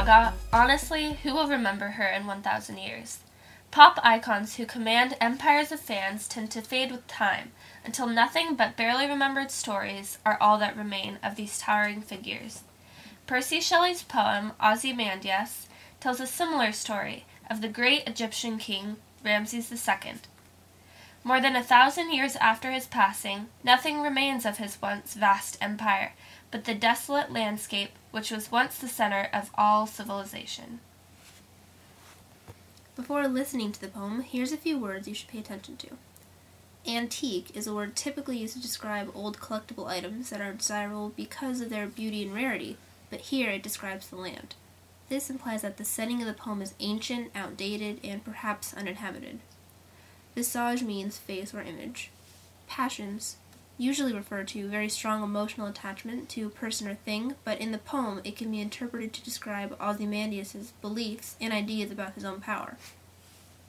Gaga, honestly, who will remember her in 1,000 years? Pop icons who command empires of fans tend to fade with time, until nothing but barely remembered stories are all that remain of these towering figures. Percy Shelley's poem, Ozymandias, tells a similar story of the great Egyptian king, Ramses II. More than 1,000 years after his passing, nothing remains of his once vast empire, but the desolate landscape which was once the center of all civilization. Before listening to the poem, here's a few words you should pay attention to. Antique is a word typically used to describe old collectible items that are desirable because of their beauty and rarity, but here it describes the land. This implies that the setting of the poem is ancient, outdated, and perhaps uninhabited. Visage means face or image. Passions usually refer to very strong emotional attachment to a person or thing, but in the poem it can be interpreted to describe Ozymandias' beliefs and ideas about his own power.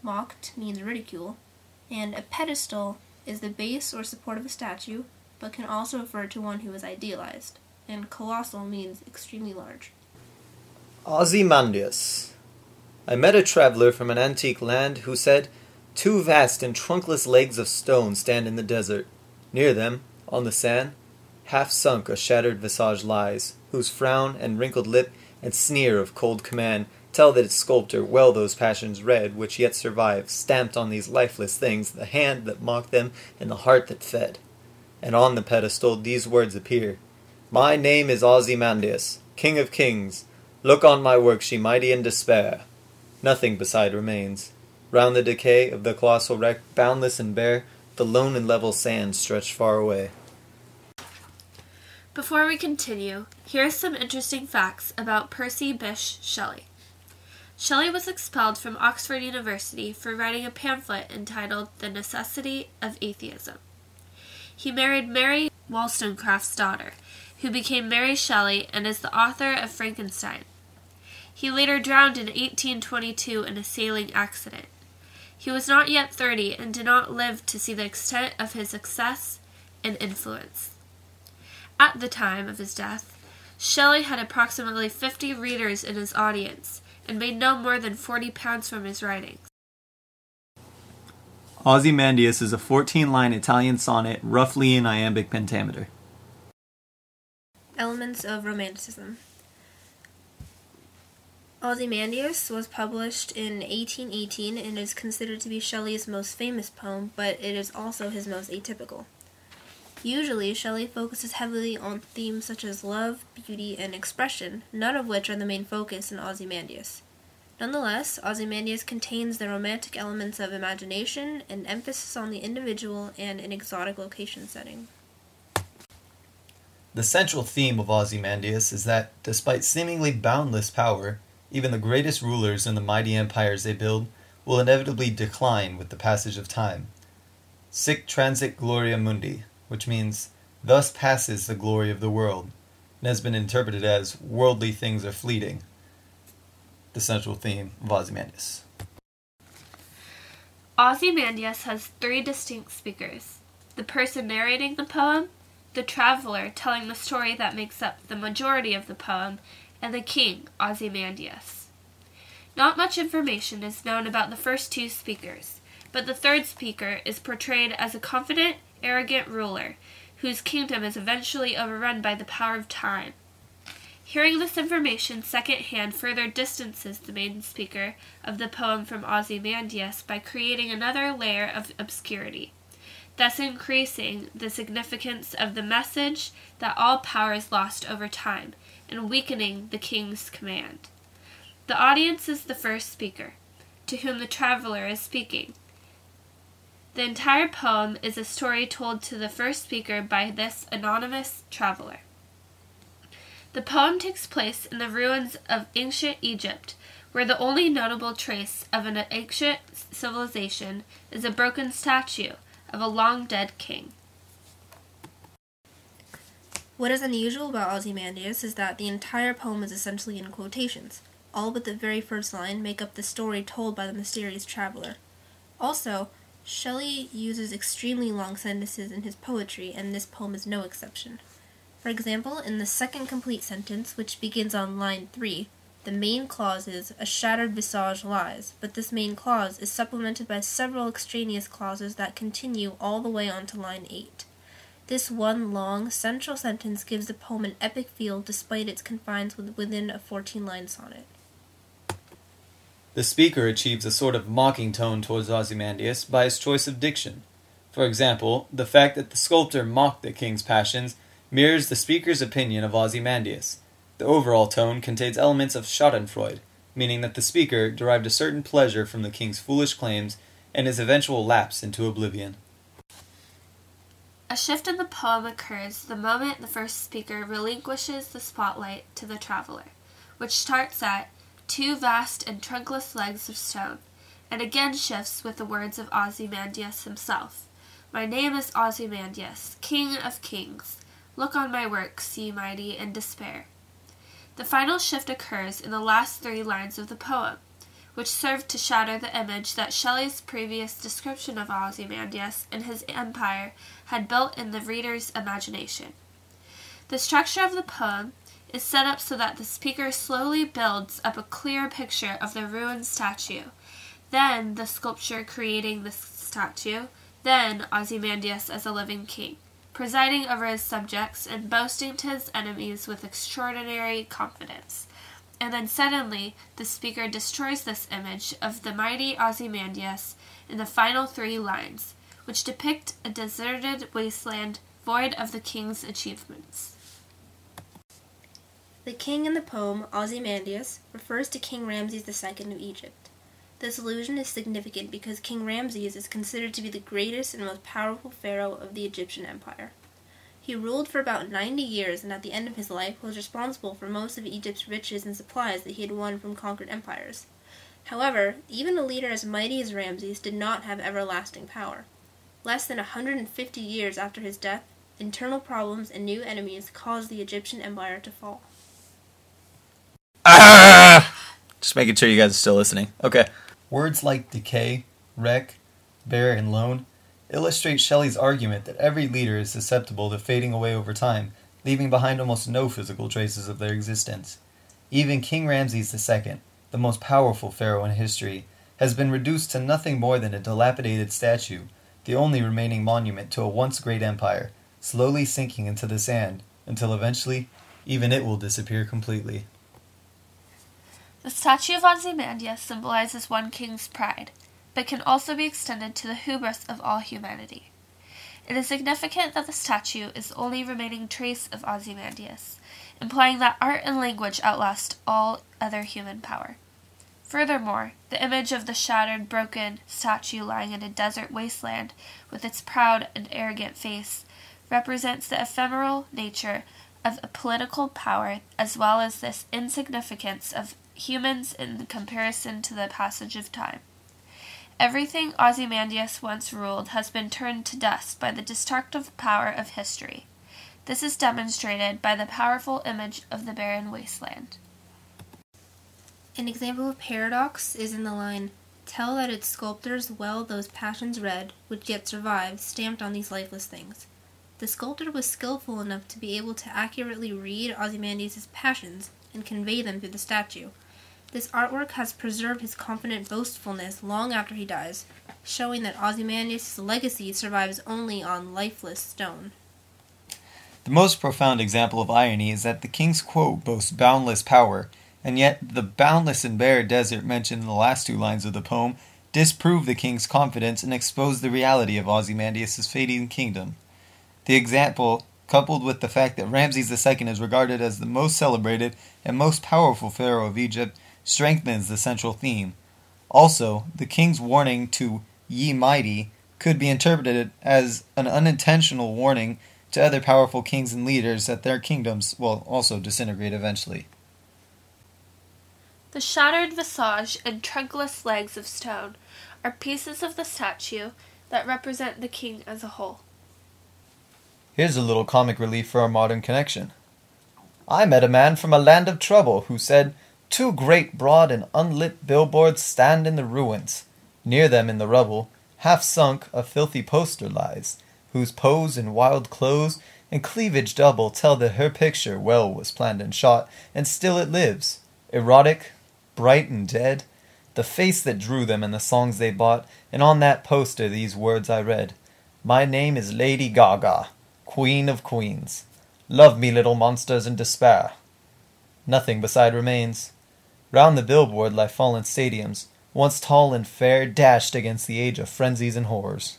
Mocked means ridicule, and a pedestal is the base or support of a statue, but can also refer to one who is idealized, and colossal means extremely large. Ozymandias. I met a traveler from an antique land who said, "Two vast and trunkless legs of stone stand in the desert. Near them, on the sand, half sunk a shattered visage lies, whose frown and wrinkled lip and sneer of cold command tell that its sculptor well those passions read which yet survive, stamped on these lifeless things the hand that mocked them and the heart that fed. And on the pedestal these words appear, My name is Ozymandias, King of Kings. Look on my works, ye mighty in despair. Nothing beside remains. Round the decay of the colossal wreck, boundless and bare, the lone and level sands stretch far away." Before we continue, here are some interesting facts about Percy Bysshe Shelley. Shelley was expelled from Oxford University for writing a pamphlet entitled The Necessity of Atheism. He married Mary Wollstonecraft's daughter, who became Mary Shelley and is the author of Frankenstein. He later drowned in 1822 in a sailing accident. He was not yet 30 and did not live to see the extent of his success and influence. At the time of his death, Shelley had approximately 50 readers in his audience and made no more than £40 from his writings. Ozymandias is a 14-line Italian sonnet, roughly in iambic pentameter. Elements of Romanticism. Ozymandias was published in 1818 and is considered to be Shelley's most famous poem, but it is also his most atypical. Usually, Shelley focuses heavily on themes such as love, beauty, and expression, none of which are the main focus in Ozymandias. Nonetheless, Ozymandias contains the romantic elements of imagination, an emphasis on the individual, and an exotic location setting. The central theme of Ozymandias is that, despite seemingly boundless power, even the greatest rulers in the mighty empires they build will inevitably decline with the passage of time. Sic transit gloria mundi, which means, thus passes the glory of the world, and has been interpreted as, worldly things are fleeting. The central theme of Ozymandias. Ozymandias has 3 distinct speakers: the person narrating the poem, the traveler telling the story that makes up the majority of the poem, and the king, Ozymandias. Not much information is known about the first 2 speakers, but the third speaker is portrayed as a confident, arrogant ruler, whose kingdom is eventually overrun by the power of time. Hearing this information secondhand further distances the main speaker of the poem from Ozymandias by creating another layer of obscurity, thus increasing the significance of the message that all power is lost over time, and weakening the king's command. The audience is the first speaker, to whom the traveler is speaking. The entire poem is a story told to the first speaker by this anonymous traveler. The poem takes place in the ruins of ancient Egypt, where the only notable trace of an ancient civilization is a broken statue of a long-dead king. What is unusual about Ozymandias is that the entire poem is essentially in quotations. All but the very first line make up the story told by the mysterious traveler. Also, Shelley uses extremely long sentences in his poetry, and this poem is no exception. For example, in the second complete sentence, which begins on line 3, The main clause is, "A shattered visage lies," but this main clause is supplemented by several extraneous clauses that continue all the way on to line 8. This one long, central sentence gives the poem an epic feel despite its confines within a 14-line sonnet. The speaker achieves a sort of mocking tone towards Ozymandias by his choice of diction. For example, the fact that the sculptor mocked the king's passions mirrors the speaker's opinion of Ozymandias. The overall tone contains elements of schadenfreude, meaning that the speaker derived a certain pleasure from the king's foolish claims and his eventual lapse into oblivion. A shift in the poem occurs the moment the first speaker relinquishes the spotlight to the traveler, which starts at "two vast and trunkless legs of stone," and again shifts with the words of Ozymandias himself. "My name is Ozymandias, king of kings. Look on my works, ye mighty, and despair." The final shift occurs in the last 3 lines of the poem, which served to shatter the image that Shelley's previous description of Ozymandias and his empire had built in the reader's imagination. The structure of the poem is set up so that the speaker slowly builds up a clear picture of the ruined statue, then the sculpture creating the statue, then Ozymandias as a living king, presiding over his subjects and boasting to his enemies with extraordinary confidence. And then suddenly, the speaker destroys this image of the mighty Ozymandias in the final 3 lines, which depict a deserted wasteland void of the king's achievements. The king in the poem, Ozymandias, refers to King Ramses II of Egypt. This allusion is significant because King Ramses is considered to be the greatest and most powerful pharaoh of the Egyptian Empire. He ruled for about 90 years and at the end of his life was responsible for most of Egypt's riches and supplies that he had won from conquered empires. However, even a leader as mighty as Ramses did not have everlasting power. Less than 150 years after his death, internal problems and new enemies caused the Egyptian Empire to fall. Just making sure you guys are still listening. Okay. Words like decay, wreck, bare, and lone illustrate Shelley's argument that every leader is susceptible to fading away over time, leaving behind almost no physical traces of their existence. Even King Ramses II, the most powerful pharaoh in history, has been reduced to nothing more than a dilapidated statue, the only remaining monument to a once great empire, slowly sinking into the sand, until eventually, even it will disappear completely. The statue of Ozymandias symbolizes one king's pride, but can also be extended to the hubris of all humanity. It is significant that the statue is the only remaining trace of Ozymandias, implying that art and language outlast all other human power. Furthermore, the image of the shattered, broken statue lying in a desert wasteland with its proud and arrogant face represents the ephemeral nature of a political power as well as this insignificance of humans in comparison to the passage of time. Everything Ozymandias once ruled has been turned to dust by the destructive power of history. This is demonstrated by the powerful image of the barren wasteland. An example of paradox is in the line, "Tell that its sculptors well those passions read, which yet survive, stamped on these lifeless things." The sculptor was skillful enough to be able to accurately read Ozymandias' passions and convey them through the statue. This artwork has preserved his confident boastfulness long after he dies, showing that Ozymandias' legacy survives only on lifeless stone. The most profound example of irony is that the king's quote boasts boundless power, and yet the boundless and bare desert mentioned in the last 2 lines of the poem disprove the king's confidence and expose the reality of Ozymandias' fading kingdom. The example, coupled with the fact that Ramses II is regarded as the most celebrated and most powerful pharaoh of Egypt, strengthens the central theme. Also, the king's warning to "ye mighty" could be interpreted as an unintentional warning to other powerful kings and leaders that their kingdoms will also disintegrate eventually. The shattered visage and trunkless legs of stone are pieces of the statue that represent the king as a whole. Here's a little comic relief for our modern connection. I met a man from a land of trouble who said, "Two great broad and unlit billboards stand in the ruins. Near them in the rubble, half sunk, a filthy poster lies, whose pose in wild clothes and cleavage double tell that her picture well was planned and shot, and still it lives. Erotic, bright and dead, the face that drew them and the songs they bought, and on that poster these words I read. My name is Lady Gaga, Queen of Queens. Love me, little monsters in despair. Nothing beside remains. Round the billboard lie fallen stadiums, once tall and fair, dashed against the age of frenzies and horrors.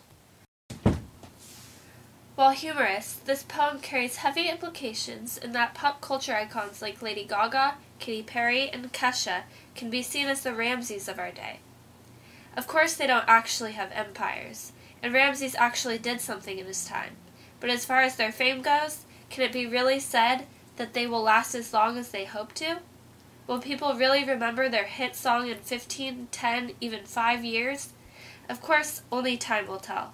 While humorous, this poem carries heavy implications in that pop culture icons like Lady Gaga, Katy Perry, and Kesha can be seen as the Ramses of our day. Of course, they don't actually have empires, and Ramses actually did something in his time. But as far as their fame goes, can it be really said that they will last as long as they hope to? Will people really remember their hit song in 15, 10, even 5 years? Of course, only time will tell.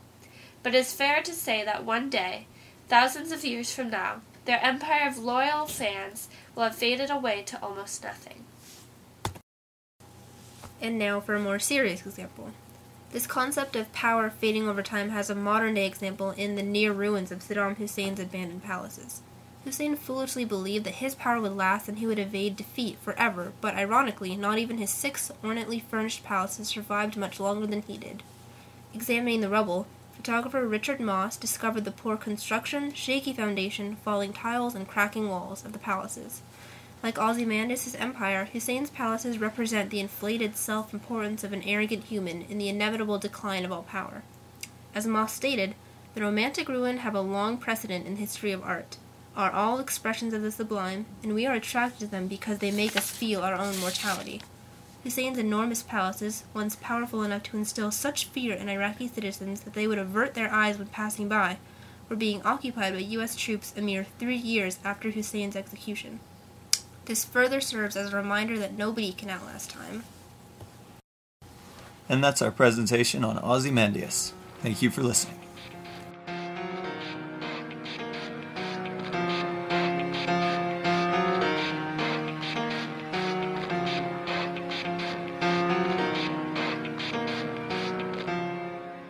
But it is fair to say that one day, thousands of years from now, their empire of loyal fans will have faded away to almost nothing. And now for a more serious example. This concept of power fading over time has a modern-day example in the near ruins of Saddam Hussein's abandoned palaces. Hussein foolishly believed that his power would last and he would evade defeat forever, but ironically, not even his 6 ornately furnished palaces survived much longer than he did. Examining the rubble, photographer Richard Moss discovered the poor construction, shaky foundation, falling tiles, and cracking walls of the palaces. Like Ozymandias' empire, Hussein's palaces represent the inflated self-importance of an arrogant human in the inevitable decline of all power. As Moss stated, the romantic ruin have a long precedent in the history of art, are all expressions of the sublime, and we are attracted to them because they make us feel our own mortality. Hussein's enormous palaces, once powerful enough to instill such fear in Iraqi citizens that they would avert their eyes when passing by, were being occupied by U.S. troops a mere 3 years after Hussein's execution. This further serves as a reminder that nobody can outlast time. And that's our presentation on Ozymandias. Thank you for listening.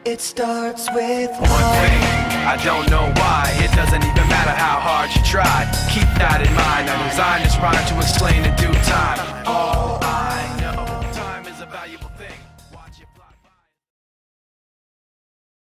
It starts with one thing. I don't know why. It doesn't even matter how hard you try. Keep that in mind. I designed this rhyme to explain in due time. All I